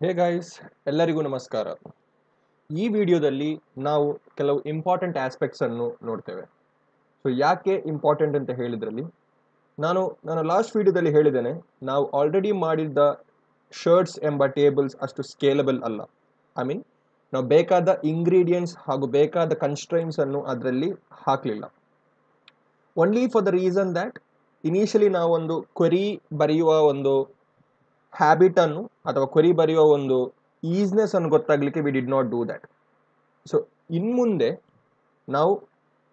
Hey guys, ಎಲ್ಲರಿಗೂ ನಮಸ್ಕಾರ. ಈ ವಿಡಿಯೋದಲ್ಲಿ ನಾವು ಕೆಲವು ಇಂಪಾರ್ಟೆಂಟ್ ಆಸ್ಪೆಕ್ಟ್ಸ್ ಅನ್ನು ನೋಡ್ತೇವೆ. ಸೊ ಯಾಕೆ ಇಂಪಾರ್ಟೆಂಟ್ ಅಂತ ಹೇಳಿದ್ರಲ್ಲಿ ನಾನು ಲಾಸ್ಟ್ ವಿಡಿಯೋದಲ್ಲಿ ಹೇಳಿದ್ದೇನೆ, ನಾವು ಆಲ್ರೆಡಿ ಮಾಡಿದ್ದ ಶರ್ಟ್ಸ್ ಎಂಬ ಟೇಬಲ್ಸ್ ಅಷ್ಟು ಸ್ಕೇಲಬಲ್ ಅಲ್ಲ. ಐ ಮೀನ್, ನಾವು ಬೇಕಾದ ಇಂಗ್ರೀಡಿಯೆಂಟ್ಸ್ ಹಾಗೂ ಬೇಕಾದ ಕನ್ಸ್ಟ್ರೈನ್ಸ್ ಅನ್ನು ಅದರಲ್ಲಿ ಹಾಕಲಿಲ್ಲ. Only for the reason that initially ನಾವು ಒಂದು ಕ್ವೆರಿ ಬರೆಯುವ ಒಂದು ಹ್ಯಾಬಿಟ್ ಅನ್ನು ಅಥವಾ ಕ್ವೆರಿ ಬರೆಯುವ ಒಂದು ಈಸ್ನೆಸ್ ಅನ್ನು ಗೊತ್ತಾಗ್ಲಿಕ್ಕೆ we did not do that. So ಇನ್ಮುಂದೆ ನಾವು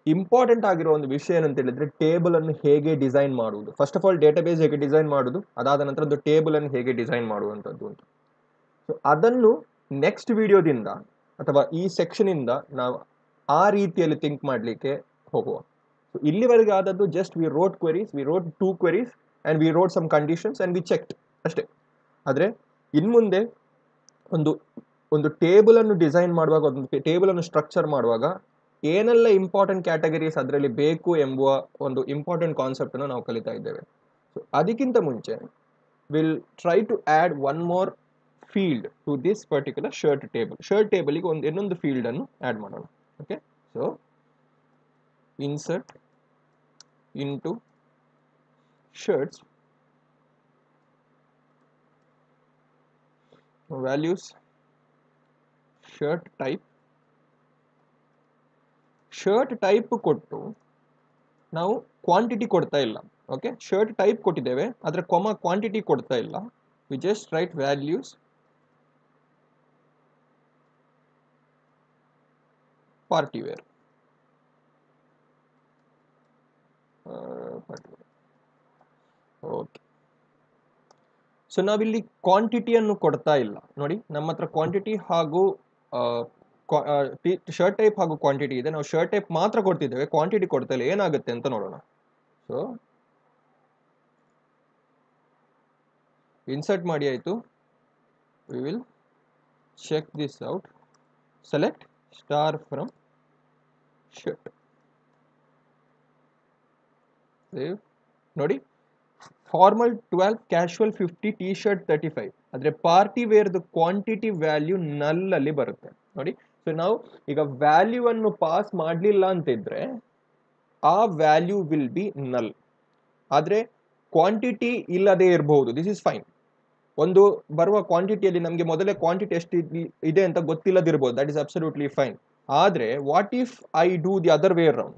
ಇಂಪಾರ್ಟೆಂಟ್ ಆಗಿರೋ ಒಂದು ವಿಷಯ ಏನಂತ ಹೇಳಿದ್ರೆ ಟೇಬಲ್ ಅನ್ನು ಹೇಗೆ ಡಿಸೈನ್ ಮಾಡುವುದು. ಫಸ್ಟ್ ಆಫ್ ಆಲ್ ಡೇಟಾಬೇಸ್ ಹೇಗೆ ಡಿಸೈನ್ ಮಾಡುವುದು, ಅದಾದ ನಂತರ ಒಂದು ಟೇಬಲ್ ಅನ್ನು ಹೇಗೆ ಡಿಸೈನ್ ಮಾಡುವಂಥದ್ದು ಅಂತ. ಸೊ ಅದನ್ನು ನೆಕ್ಸ್ಟ್ ವಿಡಿಯೋದಿಂದ ಅಥವಾ ಈ ಸೆಕ್ಷನ್ ಇಂದ ನಾವು ಆ ರೀತಿಯಲ್ಲಿ ಥಿಂಕ್ ಮಾಡಲಿಕ್ಕೆ ಹೋಗುವ. ಸೊ ಇಲ್ಲಿವರೆಗೆ ಆದದ್ದು just we wrote queries, we wrote 2 queries and we wrote some conditions and we checked ಅಷ್ಟೇ. ಆದರೆ ಇನ್ಮುಂದೆ ಒಂದು ಒಂದು ಟೇಬಲ್ ಅನ್ನು ಡಿಸೈನ್ ಮಾಡುವಾಗ, ಒಂದು ಟೇಬಲ್ ಅನ್ನು ಸ್ಟ್ರಕ್ಚರ್ ಮಾಡುವಾಗ ಏನೆಲ್ಲ ಇಂಪಾರ್ಟೆಂಟ್ ಕ್ಯಾಟಗರೀಸ್ ಅದರಲ್ಲಿ ಬೇಕು ಎಂಬುವ ಒಂದು ಇಂಪಾರ್ಟೆಂಟ್ ಕಾನ್ಸೆಪ್ಟ್ ಅನ್ನು ನಾವು ಕಲಿತಾ ಇದ್ದೇವೆ. ಸೊ ಅದಕ್ಕಿಂತ ಮುಂಚೆ will try to add one more field to this particular shirt table. Shirt ಟೇಬಲ್ಗೆ ಇನ್ನೊಂದು ಫೀಲ್ಡ್ ಅನ್ನು ಆ್ಯಡ್ ಮಾಡೋಣ. Okay, so insert into shirts, values shirt type ಕೊಟ್ಟು ನಾವು ಕ್ವಾಂಟಿಟಿ ಕೊಡ್ತಾ ಇಲ್ಲ. ಓಕೆ, ಶರ್ಟ್ ಟೈಪ್ ಕೊಟ್ಟಿದ್ದೇವೆ, ಅದರ ಕ್ವಾಂಟಿಟಿ ಕೊಡ್ತಾ ಇಲ್ಲ. We just write values party wear. Okay, so ನಾವಿಲ್ಲಿ ಕ್ವಾಂಟಿಟಿಯನ್ನು ಕೊಡ್ತಾ ಇಲ್ಲ. ನೋಡಿ, ನಮ್ಮ ಹತ್ರ ಕ್ವಾಂಟಿಟಿ ಹಾಗೂ ಶರ್ಟ್ ಟೈಪ್ ಹಾಗೂ ಕ್ವಾಂಟಿಟಿ ಇದೆ. ನಾವು ಶರ್ಟ್ ಟೈಪ್ ಮಾತ್ರ ಕೊಡ್ತಿದ್ದೇವೆ, ಕ್ವಾಂಟಿಟಿ ಕೊಡ್ತಾ ಇಲ್ಲ. ಏನಾಗುತ್ತೆ ಅಂತ ನೋಡೋಣ. ಸೊ ಇನ್ಸರ್ಟ್ ಮಾಡಿ ಆಯಿತು. We will check this out. Select star from shirt. Save. ನೋಡಿ, ಫಾರ್ಮಲ್ 12, ಕ್ಯಾಶುವಲ್ 50, ಟಿ ಶರ್ಟ್ 35. ಆದರೆ ಪಾರ್ಟಿ ವೇರ್ದು ಕ್ವಾಂಟಿಟಿ ವ್ಯಾಲ್ಯೂ ನಲ್ ಅಲ್ಲಿ ಬರುತ್ತೆ. ನೋಡಿ, ಸೊ ನಾವು ಈಗ ವ್ಯಾಲ್ಯೂ ಅನ್ನು ಪಾಸ್ ಮಾಡಲಿಲ್ಲ ಅಂತಿದ್ರೆ ಆ ವ್ಯಾಲ್ಯೂ ವಿಲ್ ಬಿ ನಲ್. ಆದರೆ ಕ್ವಾಂಟಿಟಿ ಇಲ್ಲದೆ ಇರಬಹುದು, ದಿಸ್ ಇಸ್ ಫೈನ್. ಒಂದು ಬರುವ ಕ್ವಾಂಟಿಟಿಯಲ್ಲಿ ನಮಗೆ ಮೊದಲೇ ಕ್ವಾಂಟಿಟಿ ಎಷ್ಟು ಇದೆ ಅಂತ ಗೊತ್ತಿಲ್ಲದಿರ್ಬೋದು, ದಟ್ ಇಸ್ ಅಬ್ಸಲ್ಯೂಟ್ಲಿ ಫೈನ್. ಆದರೆ what if I do the other way around?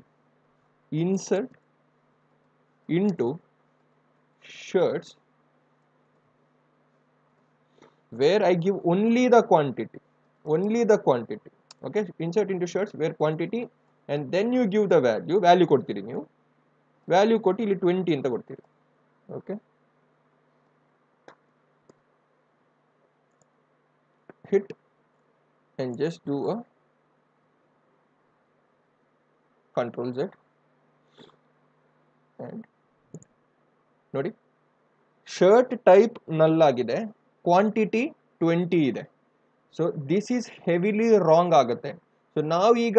Insert into shirts where I give only the quantity. Okay, insert into shirts where quantity, and then you give the value ಕೊಡ್ತೀರಿ. ನೀವು value ಕೊಟ್ಟು ಇಲ್ಲಿ 20 ಅಂತ ಕೊಡ್ತೀರಿ. Okay, hit and just do a control Z and ನೋಡಿ, shirt type ನಲ್ ಆಗಿದೆ, quantity 20 ಇದೆ. So this is heavily wrong ಆಗುತ್ತೆ. ಸೊ ನಾವೀಗ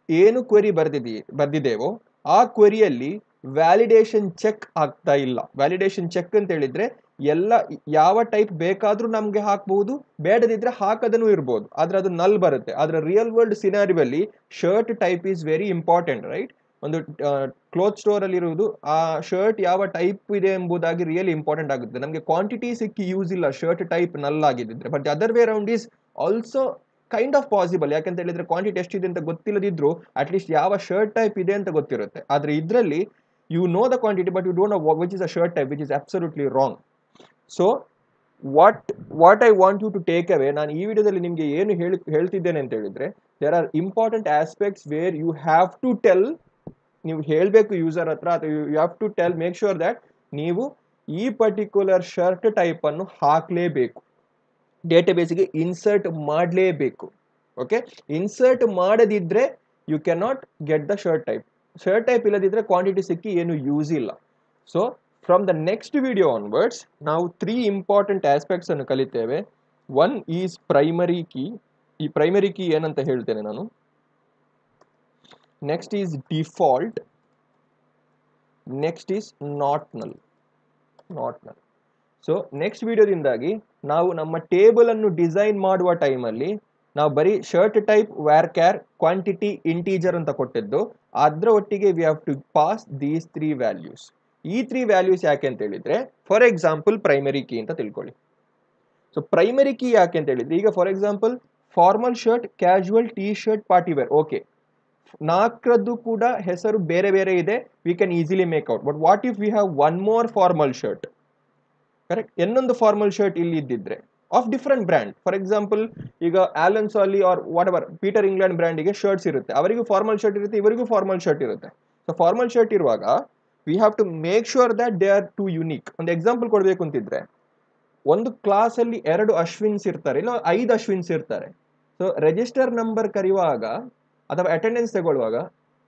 ಏನು ಕ್ವೆರಿ ಬರ್ದಿದ್ದೇವೋ ಆ ಕ್ವೆರಿಯಲ್ಲಿ ವ್ಯಾಲಿಡೇಷನ್ ಚೆಕ್ ಆಗ್ತಾ ಇಲ್ಲ. ವ್ಯಾಲಿಡೇಷನ್ ಚೆಕ್ ಅಂತ ಹೇಳಿದ್ರೆ ಎಲ್ಲ ಯಾವ ಟೈಪ್ ಬೇಕಾದ್ರೂ ನಮ್ಗೆ ಹಾಕಬಹುದು, ಬೇಡದಿದ್ರೆ ಹಾಕದನ್ನು ಇರ್ಬೋದು, ಆದ್ರೆ ಅದು ನಲ್ ಬರುತ್ತೆ. ಆದ್ರೆ ರಿಯಲ್ ವರ್ಲ್ಡ್ ಸಿನಾರಿಯಲ್ಲಿ shirt type is very important, right? ಒಂದು ಕ್ಲೋತ್ ಸ್ಟೋರ್ ಅಲ್ಲಿ ಇರುವುದು ಆ ಶರ್ಟ್ ಯಾವ ಟೈಪ್ ಇದೆ ಎಂಬುದಾಗಿ ರಿಯಲಿ ಇಂಪಾರ್ಟೆಂಟ್ ಆಗುತ್ತೆ. ನಮಗೆ ಕ್ವಾಂಟಿಟಿ ಸಿಕ್ಕಿ ಯೂಸ್ ಇಲ್ಲ ಶರ್ಟ್ ಟೈಪ್ ನಲ್ ಆಗಿದ್ರೆ. But other way round is also kind of possible. ಯಾಕಂತ ಹೇಳಿದ್ರೆ ಕ್ವಾಂಟಿಟಿ ಎಷ್ಟಿದೆ ಅಂತ ಗೊತ್ತಿಲ್ಲದಿದ್ರು ಅಟ್ಲೀಸ್ಟ್ ಯಾವ ಶರ್ಟ್ ಟೈಪ್ ಇದೆ ಅಂತ ಗೊತ್ತಿರುತ್ತೆ. ಆದ್ರೆ ಇದರಲ್ಲಿ you know the quantity but you don't know which is a shirt type, which is absolutely wrong. So what I want you to take away, ನಾನು ಈ ವಿಡಿಯೋದಲ್ಲಿ ನಿಮಗೆ ಏನು ಹೇಳ್ತಿದ್ದೇನೆ ಅಂತ ಹೇಳಿದ್ರೆ, there are important aspects where you have to tell. ನೀವು ಹೇಳಬೇಕು ಯೂಸರ್ ಹತ್ರ, ಅಥವಾ you have to tell, make sure that ನೀವು ಈ ಪರ್ಟಿಕ್ಯುಲರ್ ಶರ್ಟ್ ಟೈಪ್ ಅನ್ನು ಹಾಕಲೇಬೇಕು, ಡೇಟಾಬೇಸ್ಗೆ ಇನ್ಸರ್ಟ್ ಮಾಡಲೇಬೇಕು. ಓಕೆ, ಇನ್ಸರ್ಟ್ ಮಾಡದಿದ್ರೆ you can not get the shirt type. Shirt type ಇಲ್ಲದಿದ್ರೆ ಕ್ವಾಂಟಿಟಿ ಸಿಕ್ಕಿ ಏನು ಯೂಸ್ ಇಲ್ಲ. So from the next video onwards ನಾವು 3 ಇಂಪಾರ್ಟೆಂಟ್ ಆಸ್ಪೆಕ್ಟ್ಸ್ ಅನ್ನು ಕಲಿತೇವೆ. One is primary key. ಈ ಪ್ರೈಮರಿ ಕೀ ಏನಂತ ಹೇಳ್ತೇನೆ ನಾನು. Next is default. Next is not null. So next ವಿಡಿಯೋದಿಂದಾಗಿ ನಾವು ನಮ್ಮ ಟೇಬಲ್ ಅನ್ನು ಡಿಸೈನ್ ಮಾಡುವ ಟೈಮಲ್ಲಿ ನಾವು ಬರೀ shirt type varchar quantity integer ಅಂತ ಕೊಟ್ಟಿದ್ದು, ಅದರ ಒಟ್ಟಿಗೆ we have to pass these 3 values. ಈ 3 ವ್ಯಾಲ್ಯೂಸ್ ಯಾಕೆ ಅಂತ ಹೇಳಿದ್ರೆ, ಫಾರ್ ಎಕ್ಸಾಂಪಲ್ ಪ್ರೈಮರಿ ಕೀ ಅಂತ ತಿಳ್ಕೊಳ್ಳಿ. ಸೊ ಪ್ರೈಮರಿ ಕೀ ಯಾಕೆ ಅಂತ ಹೇಳಿದ್ರೆ, ಈಗ for example formal shirt, casual, T shirt, party wear, okay, 4ರದ್ದು ಕೂಡ ಹೆಸರು ಬೇರೆ ಬೇರೆ ಇದೆ, we can easily make out. But what if we have one more formal shirt, correct, ಇನ್ನೊಂದು ಫಾರ್ಮಲ್ ಶರ್ಟ್ ಇಲ್ಲಿ ಇದ್ದಿದ್ರೆ of different brand, for example ಈಗ Allen Solly or whatever Peter England ಬ್ರ್ಯಾಂಡಿಗೆ ಶರ್ಟ್ಸ್ ಇರುತ್ತೆ, ಅವರಿಗೂ ಫಾರ್ಮಲ್ ಶರ್ಟ್ ಇರುತ್ತೆ, ಇವರಿಗೂ formal shirt ಇರುತ್ತೆ. ಸೊ ಫಾರ್ಮಲ್ ಶರ್ಟ್ ಇರುವಾಗ we have to make sure that they are to unique. ಒಂದು ಎಕ್ಸಾಂಪಲ್ ಕೊಡಬೇಕು ಅಂತಿದ್ರೆ, ಒಂದು ಕ್ಲಾಸಲ್ಲಿ 2 ಅಶ್ವಿನ್ಸ್ ಇರ್ತಾರೆ, ಇಲ್ಲ 5 ಅಶ್ವಿನ್ಸ್ ಇರ್ತಾರೆ. ಸೊ ರಿಜಿಸ್ಟರ್ ನಂಬರ್ ಕರೆಯುವಾಗ ಅಥವಾ ಅಟೆಂಡೆನ್ಸ್ ತಗೊಳ್ಳುವಾಗ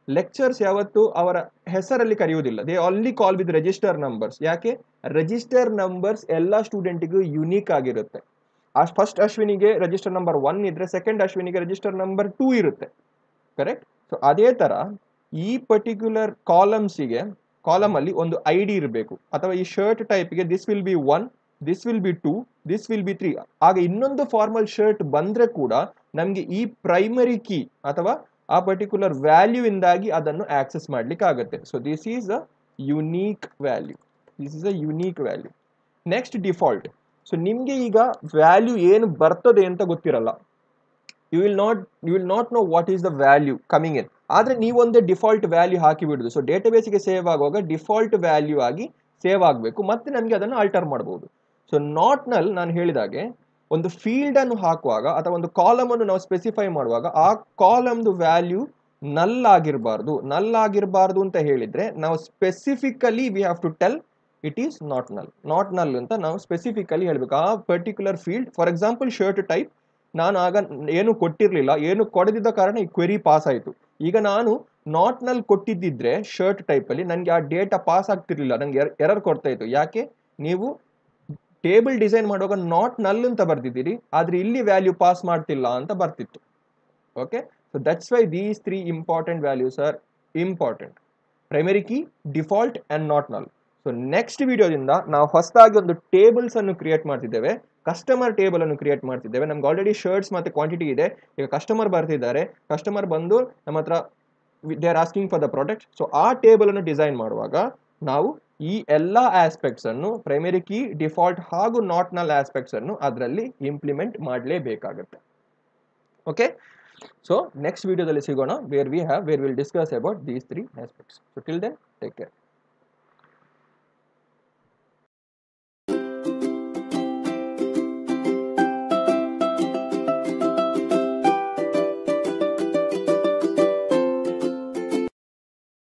ಲೆಕ್ಚರ್ಸ್ ಯಾವತ್ತು ಅವರ ಹೆಸರಲ್ಲಿ ಕರೆಯುವುದಿಲ್ಲ, they only call with register numbers. ಯಾಕೆ? ರಿಜಿಸ್ಟರ್ ನಂಬರ್ಸ್ ಎಲ್ಲ ಸ್ಟೂಡೆಂಟಿಗೂ ಯುನೀಕ್ ಆಗಿರುತ್ತೆ. ಆ ಫಸ್ಟ್ ಅಶ್ವಿನಿಗೆ ರಿಜಿಸ್ಟರ್ ನಂಬರ್ 1 ಇದ್ರೆ ಸೆಕೆಂಡ್ ಅಶ್ವಿನಿಗೆ ರಿಜಿಸ್ಟರ್ ನಂಬರ್ 2 ಇರುತ್ತೆ, ಕರೆಕ್ಟ್. ಸೊ ಅದೇ ತರ ಈ ಪರ್ಟಿಕ್ಯುಲರ್ ಕಾಲಮ್ ಅಲ್ಲಿ ಒಂದು ಐಡಿ ಇರಬೇಕು, ಅಥವಾ ಈ ಶರ್ಟ್ ಟೈಪ್ಗೆ this will be 1, this will be 2, this will be 3. ಆಗ ಇನ್ನೊಂದು ಫಾರ್ಮಲ್ ಶರ್ಟ್ ಬಂದ್ರೆ ಕೂಡ ನಮ್ಗೆ ಈ ಪ್ರೈಮರಿ ಕೀ ಅಥವಾ ಆ ಪರ್ಟಿಕ್ಯುಲರ್ ವ್ಯಾಲ್ಯೂ ಇಂದಾಗಿ ಅದನ್ನು ಆಕ್ಸೆಸ್ ಮಾಡ್ಲಿಕ್ಕೆ ಆಗುತ್ತೆ. So this is a unique value. Next default. So ನಿಮ್ಗೆ ಈಗ ವ್ಯಾಲ್ಯೂ ಏನು ಬರ್ತದೆ ಅಂತ ಗೊತ್ತಿರಲ್ಲ, you will not know what is the value coming in. ಆದ್ರೆ ನೀವೊಂದೇ ಡಿಫಾಲ್ಟ್ ವ್ಯಾಲ್ಯೂ ಹಾಕಿ ಬಿಡುದು. ಸೊ ಡೇಟಾಬೇಸ್ಗೆ ಸೇವ್ ಆಗುವಾಗ ಡಿಫಾಲ್ಟ್ ವ್ಯಾಲ್ಯೂ ಆಗಿ ಸೇವ್ ಆಗಬೇಕು, ಮತ್ತೆ ನಮಗೆ ಅದನ್ನು ಆಲ್ಟರ್ ಮಾಡಬಹುದು. ಸೊ ನಾಟ್ ನಲ್, ನಾನು ಹೇಳಿದಾಗೆ ಒಂದು ಫೀಲ್ಡ್ ಅನ್ನು ಹಾಕುವಾಗ ಅಥವಾ ಒಂದು ಕಾಲಮ್ ಅನ್ನು ನಾವು ಸ್ಪೆಸಿಫೈ ಮಾಡುವಾಗ ಆ ಕಾಲಮ್ದು ವ್ಯಾಲ್ಯೂ ನಲ್ ಆಗಿರಬಾರ್ದು ಅಂತ ಹೇಳಿದ್ರೆ ನಾವು specifically we have to tell it is not null ಅಂತ ನಾವು ಸ್ಪೆಸಿಫಿಕಲಿ ಹೇಳ್ಬೇಕು. ಆ particular field, for example shirt type, ನಾನು ಆಗ ಏನು ಕೊಟ್ಟಿರಲಿಲ್ಲ, ಏನು ಕೊಡದಿದ್ದ ಕಾರಣ ಈ ಕ್ವೆರಿ ಪಾಸ್ ಆಯಿತು. ಈಗ ನಾನು ನಾಟ್ ನಲ್ ಕೊಟ್ಟಿದ್ದಿದ್ರೆ ಶರ್ಟ್ ಟೈಪ್ ಅಲ್ಲಿ ನನಗೆ ಆ ಡೇಟಾ ಪಾಸ್ ಆಗ್ತಿರ್ಲಿಲ್ಲ, ನನಗೆ ಎರರ್ ಕೊಡ್ತಾ ಇತ್ತು. ಯಾಕೆ? ನೀವು ಟೇಬಲ್ ಡಿಸೈನ್ ಮಾಡುವಾಗ ನಾಟ್ ನಲ್ ಅಂತ ಬರ್ತಿದ್ದೀರಿ, ಆದ್ರೆ ಇಲ್ಲಿ ವ್ಯಾಲ್ಯೂ ಪಾಸ್ ಮಾಡ್ತಿಲ್ಲ ಅಂತ ಬರ್ತಿತ್ತು. Okay, so that's why these 3 important values are important: primary key, default and not null. So next ವಿಡಿಯೋದಿಂದ ನಾವು ಹೊಸದಾಗಿ ಒಂದು ಟೇಬಲ್ಸ್ ಅನ್ನು ಕ್ರಿಯೇಟ್ ಮಾಡ್ತಿದ್ದೇವೆ, ಕಸ್ಟಮರ್ ಟೇಬಲ್ ಅನ್ನು ಕ್ರಿಯೇಟ್ ಮಾಡ್ತಿದ್ದೇವೆ. ನಮ್ಗೆ ಆಲ್ರೆಡಿ ಶರ್ಟ್ಸ್ ಮತ್ತೆ ಕ್ವಾಂಟಿಟಿ ಇದೆ. ಈಗ ಕಸ್ಟಮರ್ ಬರ್ತಿದ್ದಾರೆ, ಕಸ್ಟಮರ್ ಬಂದು ನಮ್ಮ ಹತ್ರ they are asking for the product. So ಆ ಟೇಬಲ್ ಅನ್ನು ಡಿಸೈನ್ ಮಾಡುವಾಗ ನಾವು ಈ ಎಲ್ಲ ಆಸ್ಪೆಕ್ಟ್ಸ್ ಅನ್ನು, ಪ್ರೈಮರಿ ಕೀ, ಡಿಫಾಲ್ಟ್ ಹಾಗೂ ನಾಟ್ ನಲ್ ಆಸ್ಪೆಕ್ಟ್ಸ್ ಅನ್ನು ಅದರಲ್ಲಿ ಇಂಪ್ಲಿಮೆಂಟ್ ಮಾಡಲೇಬೇಕಾಗುತ್ತೆ. ಓಕೆ, ಸೊ ನೆಕ್ಸ್ಟ್ ವಿಡಿಯೋದಲ್ಲಿ ಸಿಗೋಣ, where will discuss about these 3 aspects. So till then, take care.